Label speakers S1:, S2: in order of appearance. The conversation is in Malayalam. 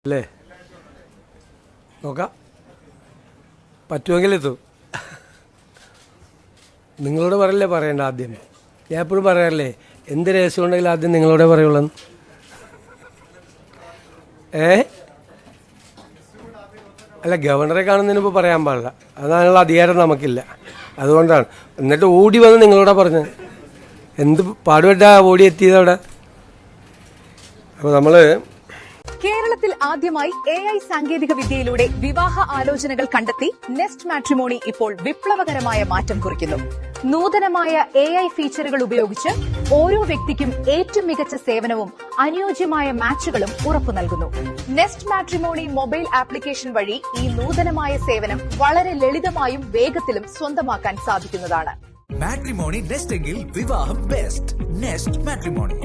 S1: അല്ലേ നോക്കാം, പറ്റുമെങ്കിലെത്തും. നിങ്ങളോട് പറയല്ലേ പറയണ്ട ആദ്യം. ഞാൻ എപ്പോഴും പറയാറില്ലേ, എന്ത് രഹസ്യം ഉണ്ടെങ്കിലും ആദ്യം നിങ്ങളോടെ പറയുള്ളൂ. അല്ല, ഗവർണറെ കാണുന്നതിന് മുമ്പ് പറയാൻ പാടില്ല, അതിനുള്ള അധികാരം നമുക്കില്ല. അതുകൊണ്ടാണ്. എന്നിട്ട് ഓടി വന്ന് നിങ്ങളോടാ പറഞ്ഞത്. എന്ത് പാടുപെട്ടാ ഓടി എത്തിയതവിടെ. അപ്പോൾ നമ്മൾ
S2: കേരളത്തിൽ ആദ്യമായി AI സാങ്കേതിക വിദ്യയിലൂടെ വിവാഹ ആലോചനകൾ കണ്ടെത്തി നെസ്റ്റ് മാട്രിമോണി ഇപ്പോൾ വിപ്ലവകരമായ മാറ്റം കുറിക്കുന്നു. നൂതനമായ AI ഫീച്ചറുകൾ ഉപയോഗിച്ച് ഓരോ വ്യക്തിക്കും ഏറ്റവും മികച്ച സേവനവും അനുയോജ്യമായ മാച്ചുകളും ഉറപ്പു നൽകുന്നു. നെസ്റ്റ് മാട്രിമോണി മൊബൈൽ ആപ്ലിക്കേഷൻ വഴി ഈ നൂതനമായ സേവനം വളരെ ലളിതമായും വേഗത്തിലും സ്വന്തമാക്കാൻ സാധിക്കുന്നതാണ്.
S3: മാട്രിമോണി നെസ്റ്റ് എങ്കിൽ വിവാഹം ബെസ്റ്റ്. Nest matrimony.